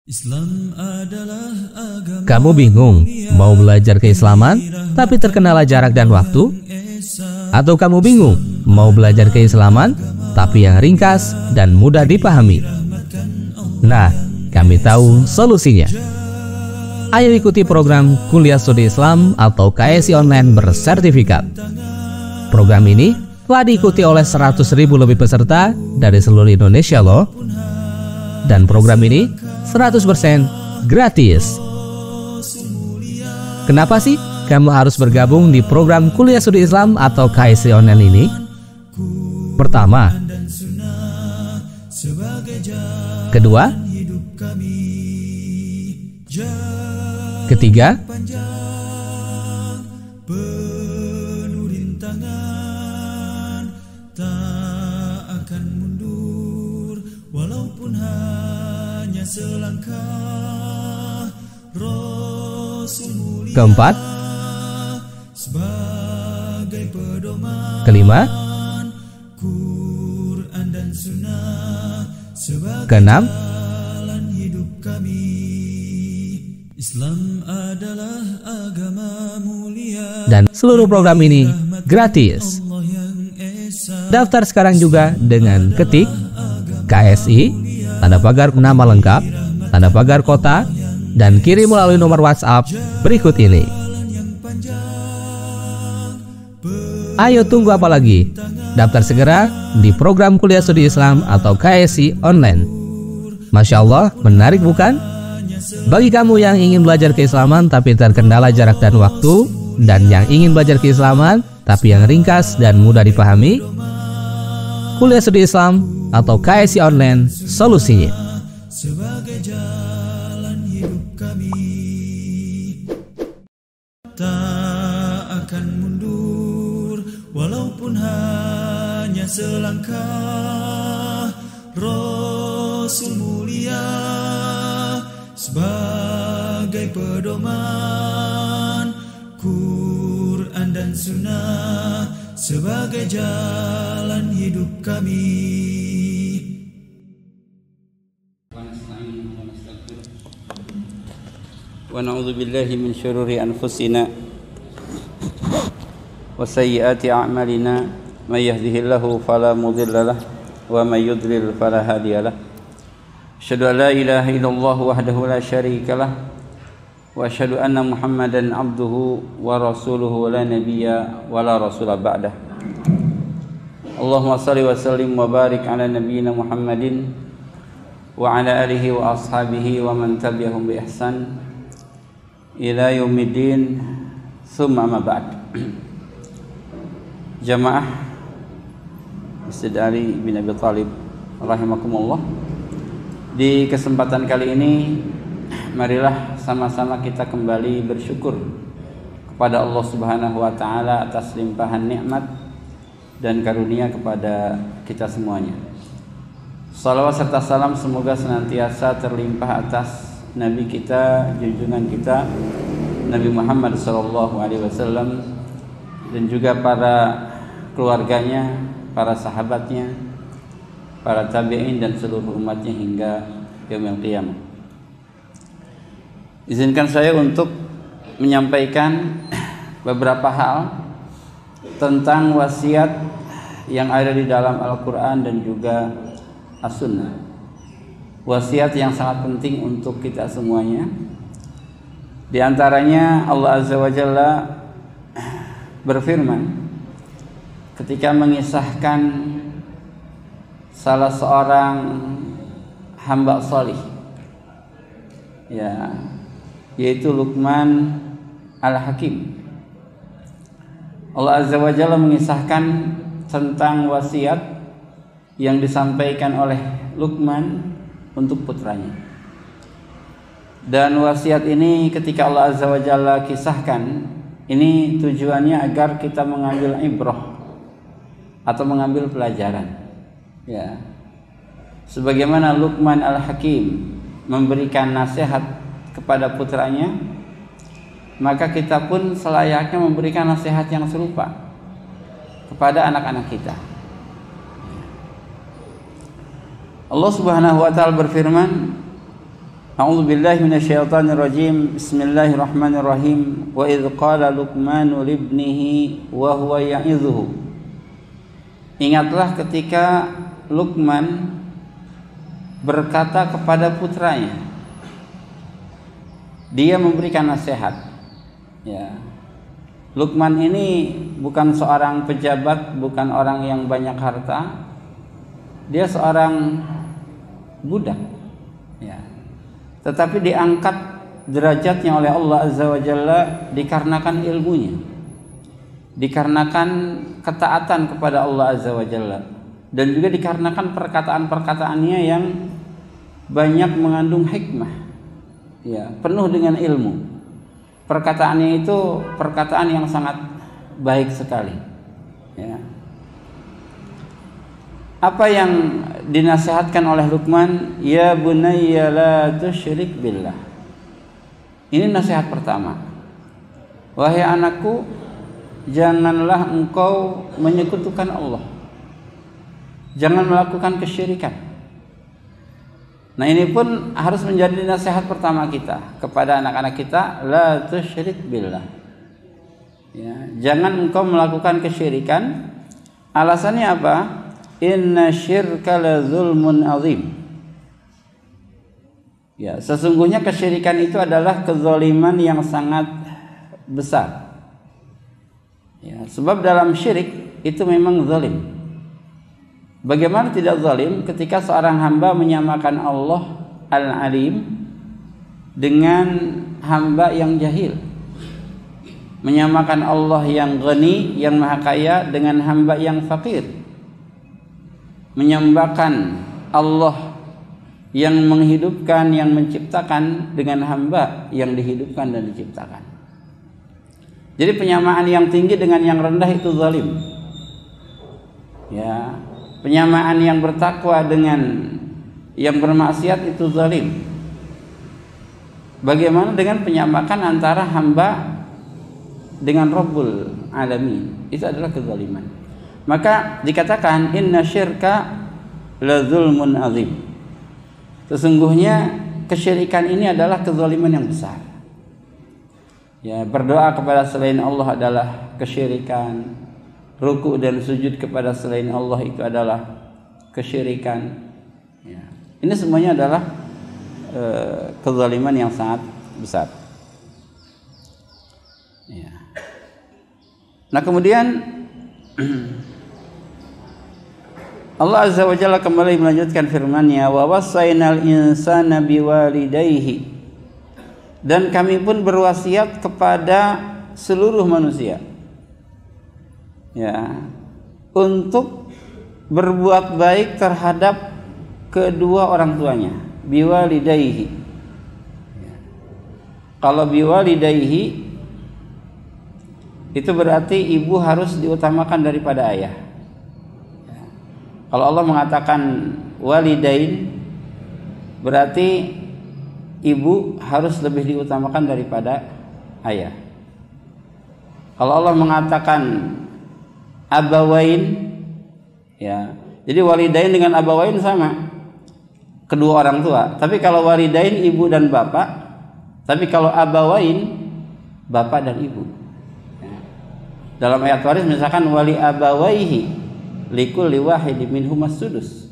Islam adalah agama. Kamu bingung mau belajar keislaman tapi terkendala jarak dan waktu? Atau kamu bingung mau belajar keislaman tapi yang ringkas dan mudah dipahami? Nah, kami tahu solusinya. Ayo ikuti program Kuliah Studi Islam atau KSI Online bersertifikat. Program ini telah diikuti oleh 100.000 lebih peserta dari seluruh Indonesia loh. Dan program ini 100% gratis. Kenapa sih kamu harus bergabung di program Kuliah Studi Islam atau KSI Online ini? Pertama, kedua, ketiga, selangkah Rasul mulia, keempat, sebagai pedoman, kelima, Quran dan Sunnah sebagai keenam, jalan hidup kami. Islam adalah agama mulia dan seluruh program ini gratis. Allah yang esa. Daftar sekarang juga dengan ketik KSI tanda pagar nama lengkap, tanda pagar kota, dan kirim melalui nomor WhatsApp berikut ini. Ayo tunggu apa lagi? Daftar segera di program Kuliah Studi Islam atau KSI Online. Masya Allah, menarik bukan? Bagi kamu yang ingin belajar keislaman tapi terkendala jarak dan waktu, dan yang ingin belajar keislaman tapi yang ringkas dan mudah dipahami, Kuliah Studi Islam atau KSI Online solusinya. Sebagai jalan hidup kami, tak akan mundur walaupun hanya selangkah. Rasul mulia sebagai pedoman, Quran dan Sunnah sebagai jalan hidup kami. Wa na'udzu billahi min syururi anfusina wa sayyiati a'malina, may yahdihillahu fala mudilla lahu wa may yudlil fala hadiya lahu. Asyhadu an la ilaha illallah wahdahu la syarika lahu wa asyhadu anna Muhammadan abduhu wa rasuluhu la nabiyya wa la rasula ba'dah. Allahumma shalli wa sallim wa barik ala nabiyyina Muhammadin wa ala alihi wa ashabihi wa man tabi'ahum bi ihsan ila yaumiddin, tsumma amma ba'd. Jamaah Masjid Ali bin Abi Thalib rahimakumullah. Di kesempatan kali ini marilah sama-sama kita kembali bersyukur kepada Allah Subhanahu wa taala atas limpahan nikmat dan karunia kepada kita semuanya. Salawat serta salam semoga senantiasa terlimpah atas Nabi kita, junjungan kita, Nabi Muhammad SAW, dan juga para keluarganya, para sahabatnya, para tabi'in dan seluruh umatnya hingga yaumil qiyamah. Izinkan saya untuk menyampaikan beberapa hal tentang wasiat yang ada di dalam Al-Quran dan juga As-Sunnah. Wasiat yang sangat penting untuk kita semuanya. Di antaranya Allah Azza wa Jalla berfirman ketika mengisahkan salah seorang hamba salih, ya, yaitu Luqman Al-Hakim. Allah Azza wa Jalla mengisahkan tentang wasiat yang disampaikan oleh Luqman untuk putranya. Dan wasiat ini ketika Allah Azza wa Jalla kisahkan, ini tujuannya agar kita mengambil ibrah atau mengambil pelajaran. Ya. Sebagaimana Luqman Al-Hakim memberikan nasihat kepada putranya, maka kita pun selayaknya memberikan nasihat yang serupa kepada anak-anak kita. Allah Subhanahu wa taala berfirman, A'udzu billahi minasyaitonir rajim. Bismillahirrahmanirrahim. Wa idz qala Luqmanu libnihi wa huwa ya'idzuhu. Ingatlah ketika Luqman berkata kepada putranya. Dia memberikan nasihat. Ya. Luqman ini bukan seorang pejabat, bukan orang yang banyak harta. Dia seorang budak. Ya. Tetapi diangkat derajatnya oleh Allah Azza wa Jalla dikarenakan ilmunya, dikarenakan ketaatan kepada Allah Azza wa Jalla, dan juga dikarenakan perkataan-perkataannya yang banyak mengandung hikmah, ya, penuh dengan ilmu. Perkataannya itu perkataan yang sangat baik sekali, ya. Apa yang dinasihatkan oleh Luqman? Ya bunayya la tusyrik billah. Ini nasihat pertama. Wahai anakku, janganlah engkau menyekutukan Allah. Jangan melakukan kesyirikan. Nah, ini pun harus menjadi nasihat pertama kita kepada anak-anak kita, la tusyrik billah. Ya, jangan engkau melakukan kesyirikan. Alasannya apa? Inna syirka la zulmun azim. Ya, sesungguhnya kesyirikan itu adalah kezaliman yang sangat besar. Ya, sebab dalam syirik itu memang zalim. Bagaimana tidak zalim ketika seorang hamba menyamakan Allah Al-Alim dengan hamba yang jahil, menyamakan Allah yang ghani, yang maha kaya dengan hamba yang fakir, menyembahkan Allah yang menghidupkan, yang menciptakan dengan hamba yang dihidupkan dan diciptakan. Jadi penyamaan yang tinggi dengan yang rendah itu zalim. Ya, penyamaan yang bertakwa dengan yang bermaksiat itu zalim. Bagaimana dengan penyamakan antara hamba dengan Rabbul Alamin? Itu adalah kezaliman. Maka dikatakan inna syirka la zulmun azim. Sesungguhnya kesyirikan ini adalah kezaliman yang besar. Ya, berdoa kepada selain Allah adalah kesyirikan. Ruku dan sujud kepada selain Allah itu adalah kesyirikan. Ya. Ini semuanya adalah kezaliman yang sangat besar. Ya. Nah, kemudian Allah Azza wa Jalla kembali melanjutkan firman-Nya, wa wassaynal insana biwalidayhi, dan kami pun berwasiat kepada seluruh manusia, ya, untuk berbuat baik terhadap kedua orang tuanya, biwalidayhi. Ya. Kalau biwalidayhi itu berarti ibu harus diutamakan daripada ayah. Kalau Allah mengatakan walidain, berarti ibu harus lebih diutamakan daripada ayah. Kalau Allah mengatakan abawain, ya, jadi walidain dengan abawain sama, kedua orang tua. Tapi kalau walidain ibu dan bapak, tapi kalau abawain bapak dan ibu. Ya. Dalam ayat waris misalkan wali abawaihi likulli wahidin minhum as-sudus.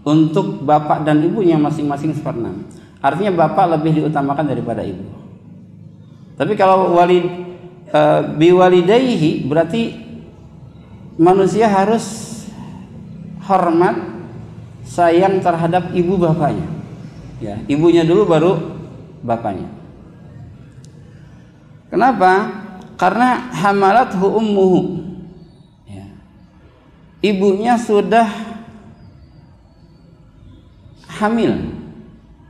Untuk bapak dan ibunya masing-masing 1/6. Artinya bapak lebih diutamakan daripada ibu. Tapi kalau biwalidayhi berarti manusia harus hormat, sayang terhadap ibu bapaknya. Ya, ibunya dulu baru bapaknya. Kenapa? Karena hamalathu ummuhu. Ibunya sudah hamil,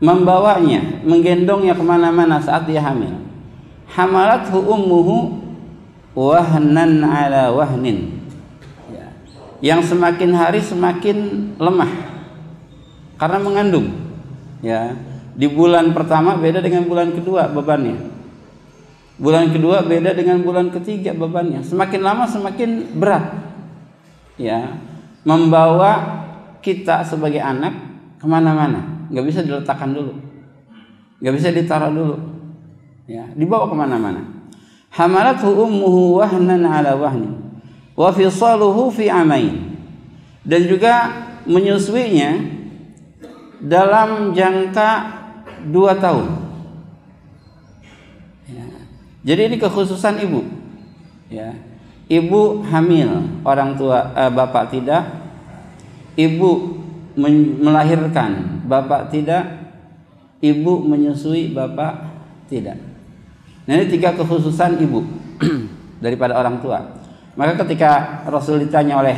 membawanya, menggendongnya kemana-mana saat dia hamil. Hamalathu ummuhu wahnan ala wahnin. Ya. Yang semakin hari semakin lemah karena mengandung. Ya. Di bulan pertama beda dengan bulan kedua bebannya. Bulan kedua beda dengan bulan ketiga bebannya. Semakin lama semakin berat. Ya, membawa kita sebagai anak kemana-mana, nggak bisa diletakkan dulu. nggak bisa ditaruh dulu, ya, dibawa kemana-mana. Hamalathu ummuhu wahnan ala wahnin wa fisaluhu fi amain. Dan juga menyusuinya dalam jangka 2 tahun. Ya. Jadi ini kekhususan ibu. Ya. Ibu hamil, orang tua bapak tidak. Ibu melahirkan, bapak tidak. Ibu menyusui, bapak tidak. Nah, ini 3 kekhususan ibu daripada orang tua. Maka ketika Rasul ditanya oleh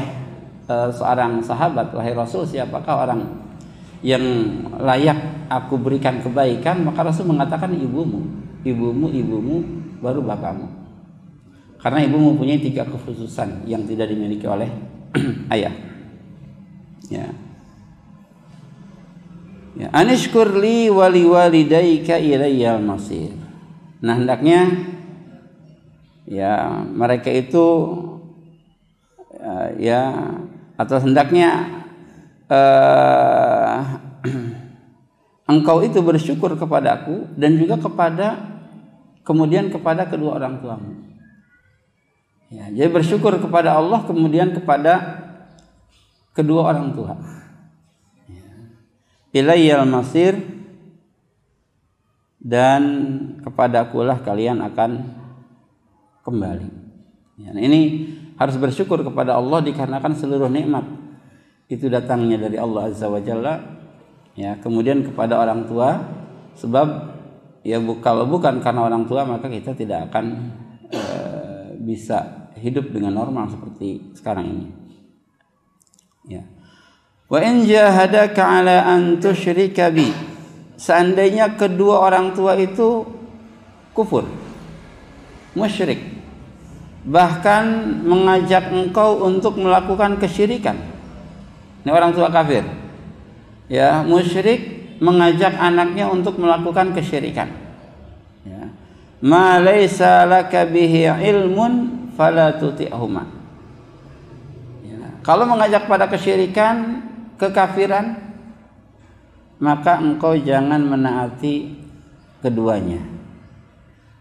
seorang sahabat, wahai Rasul, siapakah orang yang layak aku berikan kebaikan? Maka Rasul mengatakan ibumu, baru bapakmu. Karena ibu mempunyai 3 kekhususan yang tidak dimiliki oleh ayah. Ya. Ya, anishkur li wa liwalidayka ilayyal masir. Nah, hendaknya ya mereka itu ya atau hendaknya engkau itu bersyukur kepadaku dan juga kemudian kepada kedua orang tuamu. Ya, jadi bersyukur kepada Allah kemudian kepada kedua orang tua. Ya. Ilayyal masir, dan kepadakulah kalian akan kembali. Ya, nah ini harus bersyukur kepada Allah dikarenakan seluruh nikmat itu datangnya dari Allah Azza wa Jalla. Ya, kemudian kepada orang tua, sebab ya kalau bukan karena orang tua maka kita tidak akan bisa hidup dengan normal seperti sekarang ini. Ya. Wa in jahadaka ala an tusyrika bi, seandainya kedua orang tua itu kufur, musyrik, bahkan mengajak engkau untuk melakukan kesyirikan. Ini orang tua kafir. Ya, musyrik mengajak anaknya untuk melakukan kesyirikan. Ya. Ma laisa laka bihi ilmun fala tuti'huma. Ya. Kalau mengajak pada kesyirikan, kekafiran, maka engkau jangan menaati keduanya.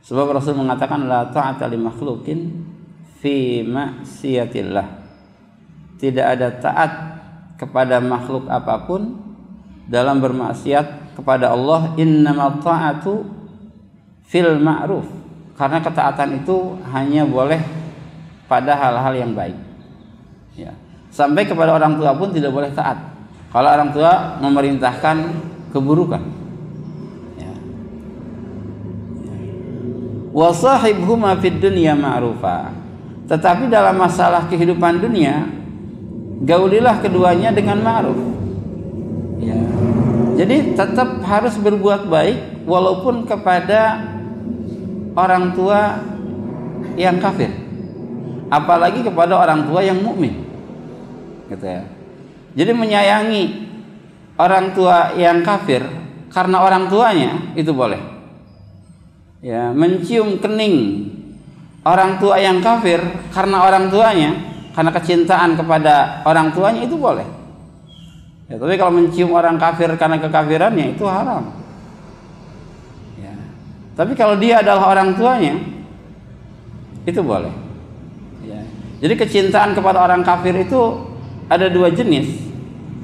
Sebab Rasul mengatakan la ta'ata li makhluqin fi ma'siyatillah. Tidak ada taat kepada makhluk apapun dalam bermaksiat kepada Allah. Innamat ta'atu fil ma'ruf. Karena ketaatan itu hanya boleh pada hal-hal yang baik. Ya. Sampai kepada orang tua pun tidak boleh taat kalau orang tua memerintahkan keburukan. Ya. Wa sahibhuma fid dunya ma'rufa. Tetapi dalam masalah kehidupan dunia, gaulilah keduanya dengan ma'ruf. Ya. Jadi tetap harus berbuat baik walaupun kepada orang tua yang kafir, apalagi kepada orang tua yang mukmin, gitu ya. Jadi menyayangi orang tua yang kafir karena orang tuanya itu boleh. Ya, mencium kening orang tua yang kafir karena orang tuanya, karena kecintaan kepada orang tuanya itu boleh. Ya, tapi kalau mencium orang kafir karena kekafirannya itu haram. Ya. Tapi kalau dia adalah orang tuanya itu boleh. Ya. Jadi kecintaan kepada orang kafir itu ada 2 jenis.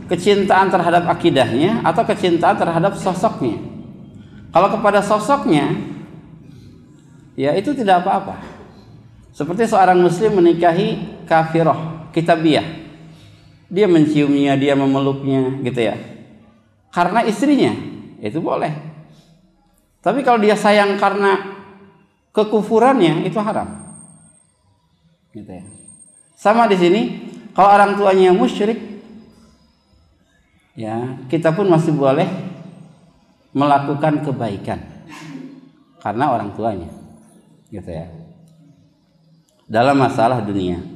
Kecintaan terhadap akidahnya atau kecintaan terhadap sosoknya. Kalau kepada sosoknya, ya itu tidak apa-apa. Seperti seorang muslim menikahi kafirah, kitabiyah. Dia menciumnya, dia memeluknya, gitu ya. Karena istrinya, itu boleh. Tapi kalau dia sayang karena kekufurannya, itu haram. Gitu ya. Sama di sini, kalau orang tuanya musyrik, ya kita pun masih boleh melakukan kebaikan karena orang tuanya, gitu ya. Dalam masalah dunia.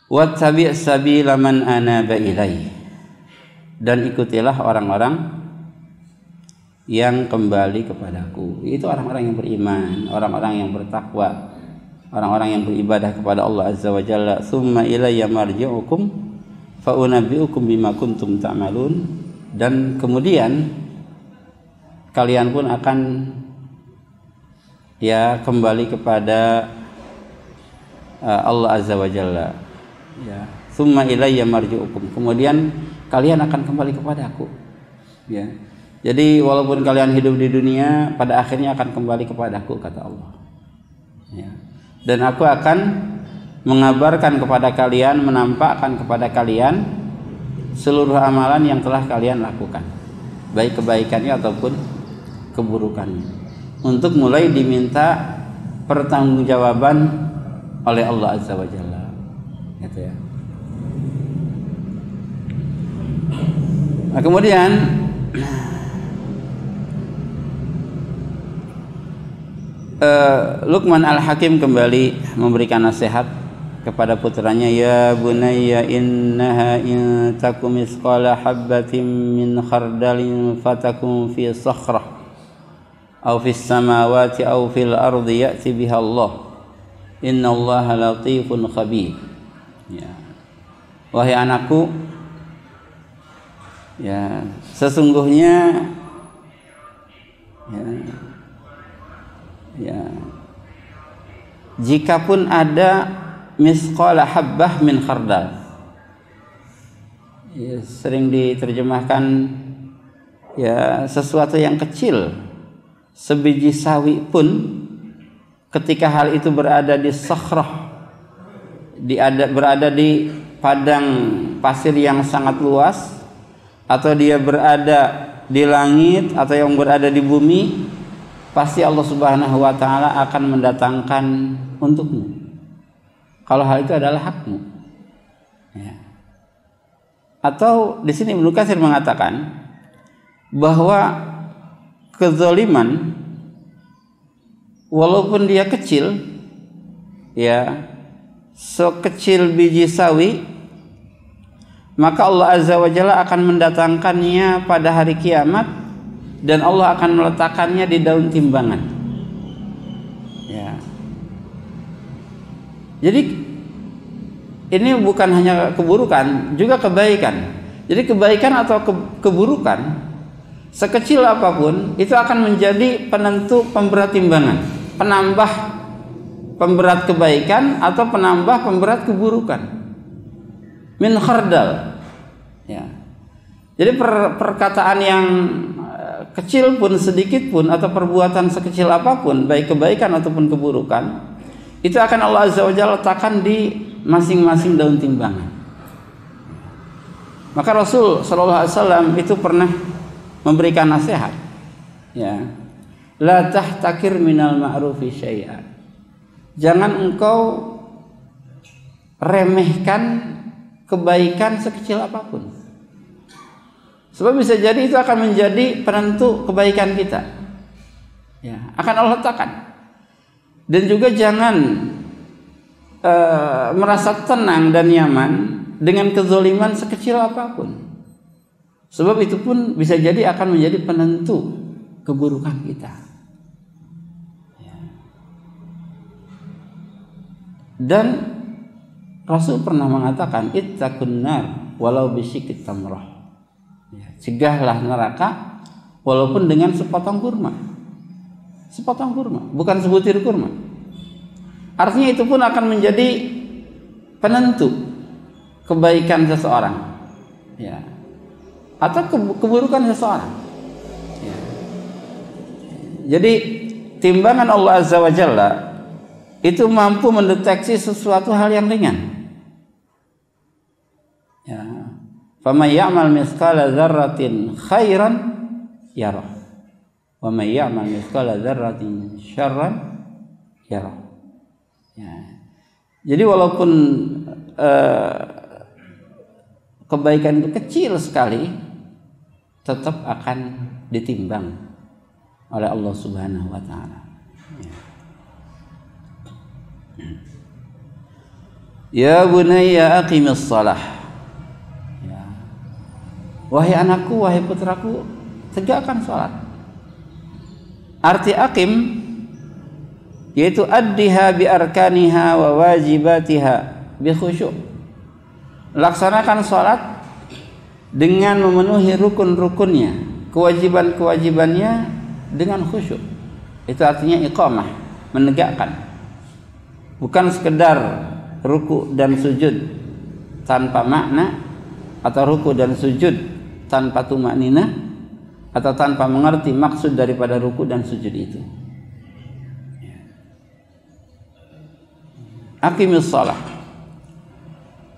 Wattabi' sabila man anaba ilaih, dan ikutilah orang-orang yang kembali kepadaku. Itu orang-orang yang beriman, orang-orang yang bertakwa, orang-orang yang beribadah kepada Allah Azza wa Jalla. Tsumma ilayya marji'ukum fa unabbi'ukum bima kuntum ta'malun. Dan kemudian kalian pun akan ya kembali kepada Allah Azza wa Jalla. Ya, tsumma ilayya marji'ukum. Kemudian kalian akan kembali kepadaku. Ya. Jadi walaupun kalian hidup di dunia, pada akhirnya akan kembali kepadaku, kata Allah. Ya. Dan aku akan mengabarkan kepada kalian, menampakkan kepada kalian seluruh amalan yang telah kalian lakukan, baik kebaikannya ataupun keburukannya, untuk mulai diminta pertanggungjawaban oleh Allah Azza wa Jalla, gitu ya. Nah, kemudian Luqman Al-Hakim kembali memberikan nasihat kepada putranya, ya bunayya innaha in takum misqala habbatin min khardalin fatakum fi sakhrah aw fis samawati aw fil ardi ya'ti biha Allah innallaha latifun khabir. Ya. Wahai anakku, ya sesungguhnya jikapun ada misqala habbah min khardal, ya, sering diterjemahkan ya sesuatu yang kecil, sebiji sawi pun ketika hal itu berada di sakhrah, berada di padang pasir yang sangat luas, atau dia berada di langit atau yang berada di bumi, pasti Allah Subhanahu wa taala akan mendatangkan untukmu kalau hal itu adalah hakmu. Ya. Atau di sini Ibnu Katsir mengatakan bahwa kezaliman walaupun dia kecil, ya sekecil biji sawi, maka Allah Azza wa Jalla akan mendatangkannya pada hari kiamat dan Allah akan meletakkannya di daun timbangan. Ya. Jadi ini bukan hanya keburukan, juga kebaikan. Jadi kebaikan atau keburukan sekecil apapun itu akan menjadi penentu pemberat timbangan, penambah pemberat kebaikan atau penambah pemberat keburukan. Min khardal. Ya. Jadi perkataan yang kecil pun, sedikit pun, atau perbuatan sekecil apapun, baik kebaikan ataupun keburukan, itu akan Allah Azza wa Jalla letakkan di masing-masing daun timbangan. Maka Rasul sallallahu alaihi wasallam itu pernah memberikan nasihat, ya, la tahtakir minal ma'rufi syai'an. Jangan engkau remehkan kebaikan sekecil apapun. Sebab bisa jadi itu akan menjadi penentu kebaikan kita. Ya, akan Allah letakkan. Dan juga jangan merasa tenang dan nyaman dengan kezaliman sekecil apapun. Sebab itu pun bisa jadi akan menjadi penentu keburukan kita. Ya. Dan Rasul pernah mengatakan, ittaqun nar walau bisyikit tamrah. Ya, cegahlah neraka walaupun dengan sepotong kurma. Sepotong kurma, bukan sebutir kurma. Artinya itu pun akan menjadi penentu kebaikan seseorang, ya, atau keburukan seseorang. Ya. Jadi timbangan Allah Azza wa Jalla itu mampu mendeteksi sesuatu hal yang ringan. Ya. Faman ya'mal mithqala dzarratin khairan yarah. Wa may ya'mal mithqala dzarratin syarran yarah. Ya. Jadi walaupun kebaikan itu kecil sekali, tetap akan ditimbang oleh Allah Subhanahu wa taala. Ya bunayya aqimis shalah. Ya. Wahai anakku, wahai putraku, tegakkan salat. Arti aqim yaitu addiha bi arkaniha wa wajibatiha bi khusyuk. Laksanakan salat dengan memenuhi rukun-rukunnya, kewajiban-kewajibannya dengan khusyuk. Itu artinya iqamah, menegakkan. Bukan sekedar ruku dan sujud tanpa makna, atau ruku dan sujud tanpa tumakninah, atau tanpa mengerti maksud daripada ruku dan sujud itu. Aqimis shalah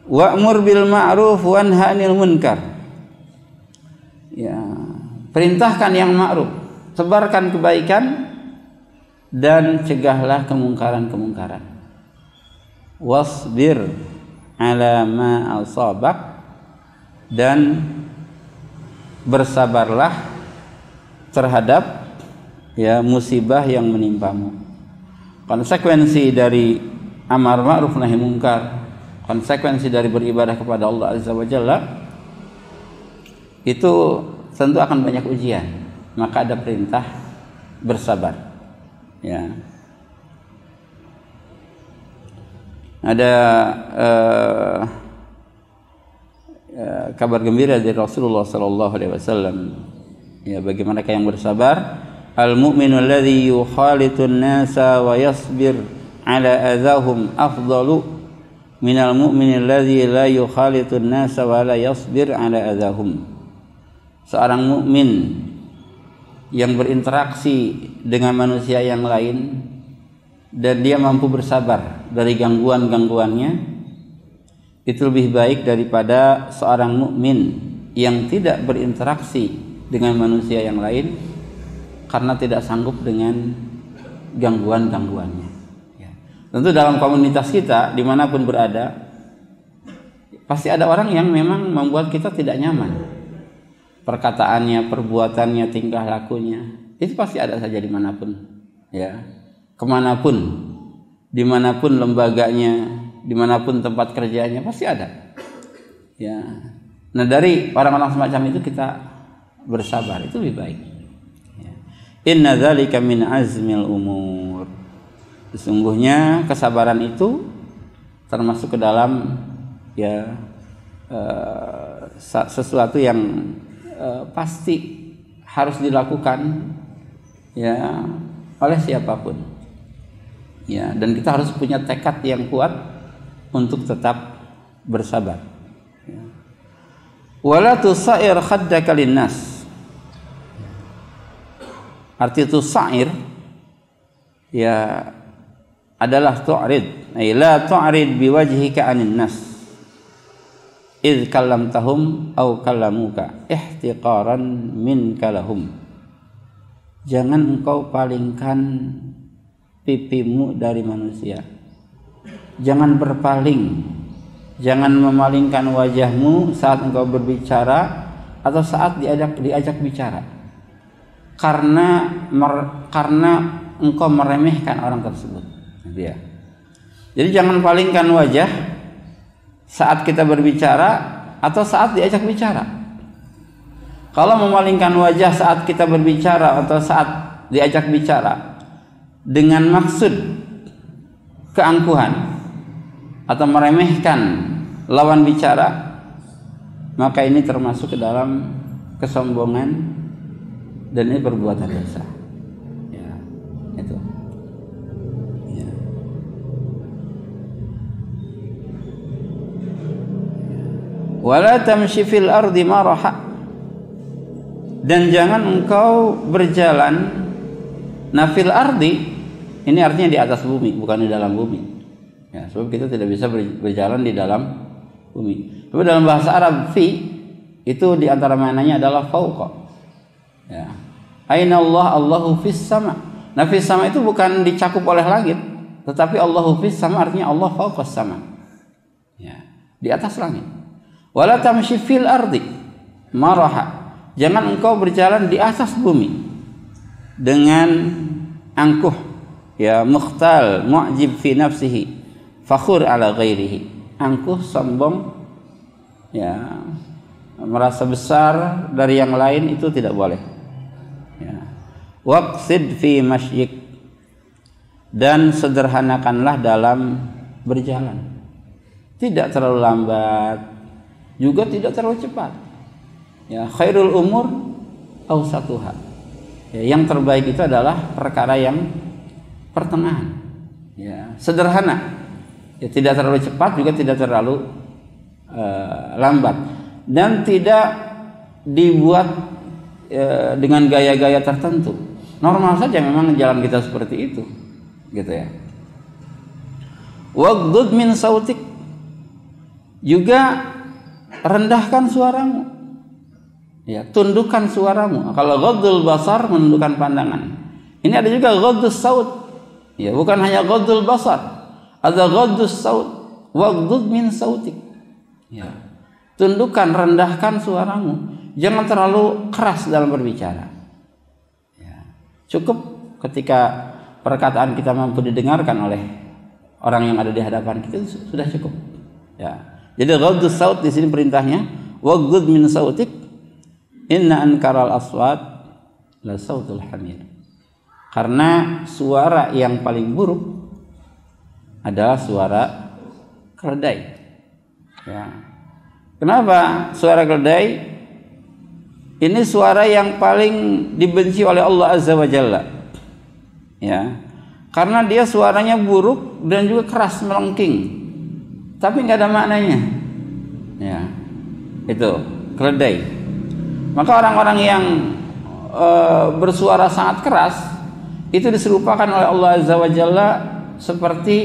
wa'mur bil ma'ruf wanha 'anil munkar. Ya, perintahkan yang ma'ruf, sebarkan kebaikan dan cegahlah kemungkaran-kemungkaran. Wasbir 'ala ma asabak, dan bersabarlah terhadap musibah yang menimpamu. Konsekuensi dari amar ma'ruf nahi munkar, konsekuensi dari beribadah kepada Allah Azza wa Jalla, itu tentu akan banyak ujian. Maka ada perintah bersabar. Ya. Ada kabar gembira dari Rasulullah sallallahu alaihi wasallam, ya, bagaimana yang bersabar. Al-mu'minu alladhi yukhalitun nasa wa yasbir ala adahum afdalu minal mu'min alladhi la yukhalitun nasa wa la yasbir ala adahum. Seorang mukmin yang berinteraksi dengan manusia yang lain dan dia mampu bersabar dari gangguan-gangguannya, itu lebih baik daripada seorang mukmin yang tidak berinteraksi dengan manusia yang lain karena tidak sanggup dengan gangguan-gangguannya. Ya. Tentu dalam komunitas kita dimanapun berada, pasti ada orang yang memang membuat kita tidak nyaman. Perkataannya, perbuatannya, tingkah lakunya, itu pasti ada saja dimanapun. Ya, kemanapun, dimanapun lembaganya, dimanapun tempat kerjanya, pasti ada. Ya. Nah, dari orang-orang semacam itu kita bersabar, itu lebih baik. Ya. Inna dzalika min azmil umur. Sesungguhnya kesabaran itu termasuk ke dalam sesuatu yang pasti harus dilakukan ya oleh siapapun. Ya, dan kita harus punya tekad yang kuat untuk tetap bersabar. Wala tusair khaddaka linnas. Arti tusair ya adalah tu'rid, ay la tu'rid biwajhika 'anil nas id kallamtahum aw kallamuka ihtiqaran minka lahum. Jangan engkau palingkan pipimu dari manusia. Jangan berpaling, jangan memalingkan wajahmu saat engkau berbicara atau saat diajak bicara, karena engkau meremehkan orang tersebut. Ya. Jadi jangan palingkan wajah saat kita berbicara atau saat diajak bicara. Kalau memalingkan wajah saat kita berbicara atau saat diajak bicara dengan maksud keangkuhan atau meremehkan lawan bicara, maka ini termasuk ke dalam kesombongan dan ini perbuatan dosa. Ya, itu. Ya. Wala tamshi fil ardi maraha, dan jangan engkau berjalan nafil ardi, ini artinya di atas bumi, bukan di dalam bumi. Ya, sebab kita tidak bisa berjalan di dalam bumi. Tapi dalam bahasa Arab fi itu di antara maknanya adalah fauqa. Ya. Aina Allah, Allahu fis sama. Nah, fis sama itu bukan dicakup oleh langit, tetapi Allahu fis sama artinya Allah fauqas sama. Ya, di atas langit. Wala tamshi fil ardi maraha. Jangan engkau berjalan di atas bumi dengan angkuh, ya, mukhtal, mu'jib fi nafsihi, fakhur ala ghairihi. Angkuh, sombong, ya, merasa besar dari yang lain, itu tidak boleh. Ya. Waqsid fi masyik, dan sederhanakanlah dalam berjalan. Tidak terlalu lambat, juga tidak terlalu cepat. Ya, khairul umur awsatuha. Ya, yang terbaik itu adalah perkara yang pertengahan. Ya, sederhana. Ya, tidak terlalu cepat juga tidak terlalu lambat, dan tidak dibuat dengan gaya-gaya tertentu. Normal saja memang jalan kita seperti itu, gitu ya. Waghdud min sautik, juga rendahkan suaramu. Ya, tundukkan suaramu. Kalau ghaddul basar, menundukkan pandangan. Ini ada juga ghaddus saut. Ya, bukan hanya ghaddul basar, ada ghaddus saut. Waghdud min sautik. Ya. Tundukkan, rendahkan suaramu. Jangan terlalu keras dalam berbicara. Ya. Cukup ketika perkataan kita mampu didengarkan oleh orang yang ada di hadapan kita, itu sudah cukup. Ya. Jadi ghaddus saut di sini perintahnya, waghdud min sautik, inna ankaral aswat la sautul hamir. Karena suara yang paling buruk adalah suara keledai. Ya. Kenapa suara keledai? Ini suara yang paling dibenci oleh Allah Azza wa Jalla. Ya. Karena dia suaranya buruk dan juga keras melengking. Tapi nggak ada maknanya. Ya. Itu keledai. Maka orang-orang yang bersuara sangat keras itu diserupakan oleh Allah Azza wa Jalla seperti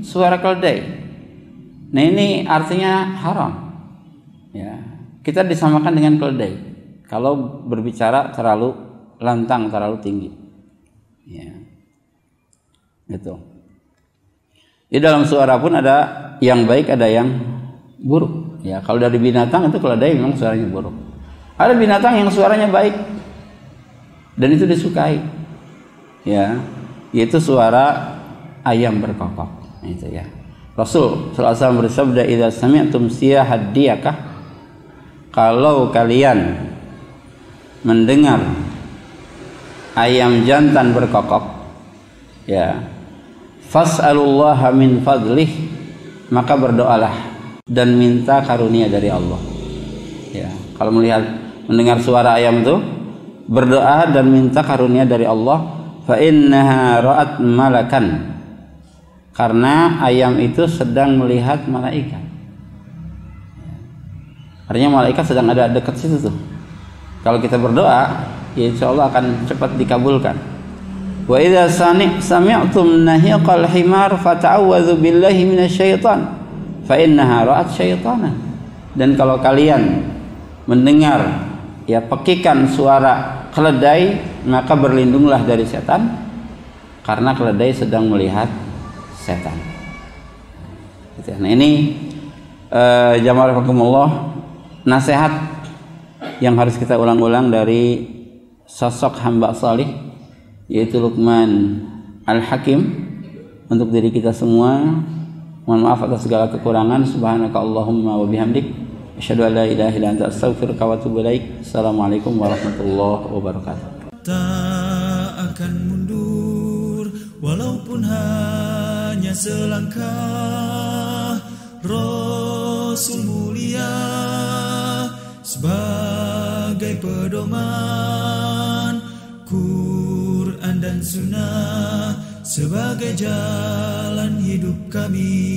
suara keledai. Nah, ini artinya haram. Ya. Kita disamakan dengan keledai kalau berbicara terlalu lantang, terlalu tinggi. Ya. Gitu. Di dalam suara pun ada yang baik, ada yang buruk. Ya, kalau dari binatang itu keledai memang suaranya buruk. Ada binatang yang suaranya baik dan itu disukai. Ya, yaitu suara ayam berkokok. Itu ya. Rasul sallallahu alaihi wasallam bersabda, "Idza sami'tum siyahad diyakah," kalau kalian mendengar ayam jantan berkokok, ya, fas'alullaha min fadlih, maka berdoalah dan minta karunia dari Allah. Ya, kalau mendengar suara ayam itu, berdoa dan minta karunia dari Allah. Fa innaha ra'at malakan, karena ayam itu sedang melihat malaikat. Artinya malaikat sedang ada dekat situ tuh. Kalau kita berdoa, ya insya Allah akan cepat dikabulkan. Wa idza sami'tum nahiqal himar fata'awwadzu billahi minasyaitan fa innaha ra'at syaitanan. Dan kalau kalian mendengar ya pekikan suara keledai, maka berlindunglah dari setan, karena keledai sedang melihat setan. Nah, ini jamaah rahimakumullah, nasihat yang harus kita ulang-ulang dari sosok hamba salih, yaitu Luqman Al-Hakim, untuk diri kita semua. Mohon maaf atas segala kekurangan. Subhanaka Allahumma wa bihamdik, asyhadu an la ilaha illa anta, astaghfiruka wa atubu ilaik. Assalamualaikum warahmatullahi wabarakatuh. Tak akan mundur walaupun hanya selangkah. Rasul mulia sebagai pedoman, Quran dan Sunnah sebagai jalan hidup kami.